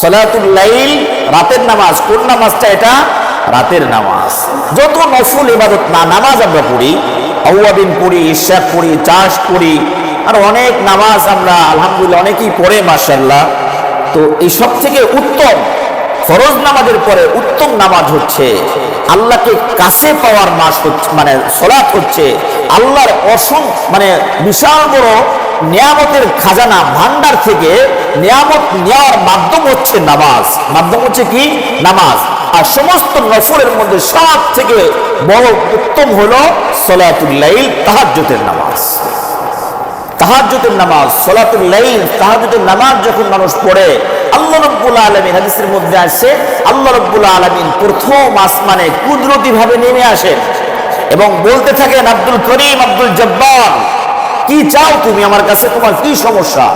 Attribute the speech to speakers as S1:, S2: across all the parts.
S1: সালাতুল লাইল রাতের নামাজ। কোন নামাজটা? এটা রাতের নামাজ। যত নফল ইবাদত নামাজ আমরা পড়ি, আউয়াবিন পড়ি, ইশাক পড়ি, চাষ পড়ি, আর অনেক নামাজ আমরা আলহামদুলিল্লাহ অনেকেই পড়ে মাশাআল্লাহ। তো এই সব থেকে উত্তম ফরজ নামাজের পরে উত্তম নামাজ হচ্ছে আল্লাহকে কাছে পাওয়ার মাস হচ্ছে, মানে সালাত হচ্ছে আল্লাহর বিশাল বড় নিয়ামতের খাজানা ভান্ডার থেকে নিয়ামত নেওয়ার মাধ্যম হচ্ছে নামাজ। মাধ্যম হচ্ছে কি? নামাজ। আর সমস্ত নফলের মধ্যে সব থেকে বড় উত্তম হলো সালাতুল লাইল, তাহাজ্জুদের নামাজ। তাহাজ্জুদের নামাজ, সালাতুল লাইল, তাহাজ্জুদের নামাজ যখন মানুষ পড়ে, আল্লাহ রাব্বুল আলামিন, হাদিসের মধ্যে আসছে আল্লাহ রাব্বুল আলামিন প্রথম আসমানে কুদরতি ভাবে নেমে আসেন এবং বলতে থাকেন, আব্দুল করিম, আব্দুল জব্বার, কি চাও তুমি আমার কাছে? তোমার কি সমস্যা?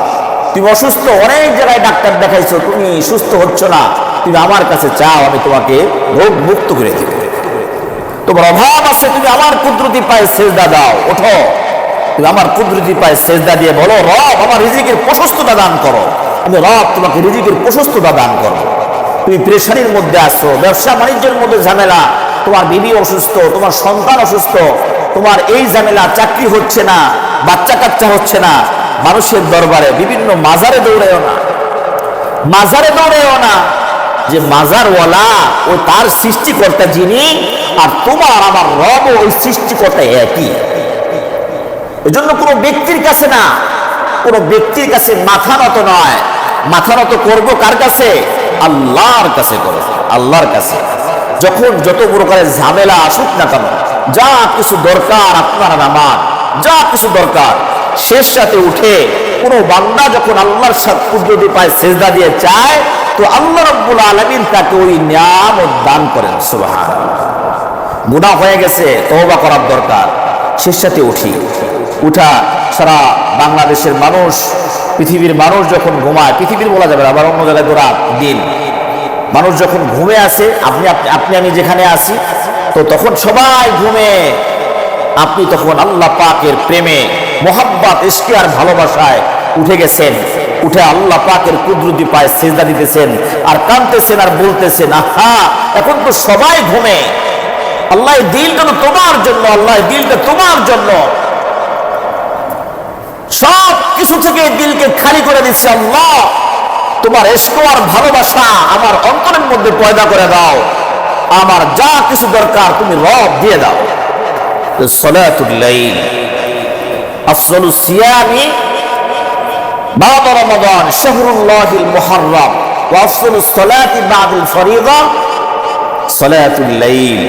S1: তুমি অসুস্থ, অনেক জায়গায় ডাক্তার দেখাইছো, তুমি সুস্থ হচ্ছ না, তুমি আমার কাছে চাও, আমি তোমাকে রোগ মুক্ত করে দেব। তোমার অভাব আছে, তুমি আমার কুদরতি পায়ে সেজদা দাও, ওঠো, তুমি আমার কুদরতি পায়ে সেজদা দিয়ে বলো, রব আমার রিজিকের প্রশস্ততা দান করো। আমি রব তোমাকে রিজিকের প্রশস্ততা দান করো। তুমি পেরেশানির মধ্যে আসো, ব্যবসা বাণিজ্যের মধ্যে ঝামেলা, তোমার বিবি অসুস্থ, তোমার সন্তান অসুস্থ, তোমার এই ঝামেলা, চাকরি হচ্ছে না, বাচ্চা কাচ্চা হচ্ছে না, মানুষের দরবারে বিভিন্ন মাজারে দৌড়েও না, মাজারে দৌড়েও না, যে মাজারওয়ালা ও তার সৃষ্টিকর্তা যিনি, আর তোমার আমার রব ওই সৃষ্টিকর্তা একই। এজন্য কোনো ব্যক্তির কাছে না, কোনো ব্যক্তির কাছে মাথা নত নয়। মাথা নত করবো কার কাছে? আল্লাহর কাছে করবো, আল্লাহর কাছে। যখন যত প্রকারের ঝামেলা আসুক না কেন, যা কিছু দরকার আপনার আমার, যা কিছু দরকার, শেষ রাতে উঠে কোনো বান্দা যখন আল্লাহর কুদরতি পায় সেজদা দিয়ে চায়, তো আল্লাহ রাব্বুল আলামিন তাকে ওই নিয়ামত দান করেন। সুবহানাল্লাহ। গুনাহ হয়ে গেছে, তওবা করার দরকার। শেষ রাতে উঠা সারা বাংলাদেশের মানুষ, পৃথিবীর মানুষ যখন ঘুমায়, পৃথিবীর বলা যাবে আবার অন্য জায়গায় রাত দিন, মানুষ যখন ঘুমে আসে, আপনি আমি যেখানে আসি, তো তখন সবাই ঘুমে, আপনি তখন আল্লাহ পাকের প্রেমে, মোহাব্বত, ইশকে আর ভালোবাসায় উঠে গেছেন। উঠে আল্লাহ পাকের কুদরতি পায়ে সিজদা দিতেছেন আর কাঁদতেছেন আর বলতেছেন, আহা এখন তো সবাই ঘুমে, আল্লাহ এই দিলটা তো তোমার জন্য, আল্লাহ এই দিলটা তোমার জন্য, সব কিছু থেকে দিলকে খালি করে দিচ্ছে, আল্লাহ তোমার ইশক আর ভালোবাসা আমার অন্তরের মধ্যে পয়দা করে দাও, আমার যা কিছু দরকার তুমি রব দিয়ে দাও। সালাতুল লাইল আফজালুস সিয়ামি বা'দা রমাদান শাহরুল্লাহিল মুহাররম ওয়া আফজালুস সালাতি বা'দাল ফরিযা সালাতুল লাইল।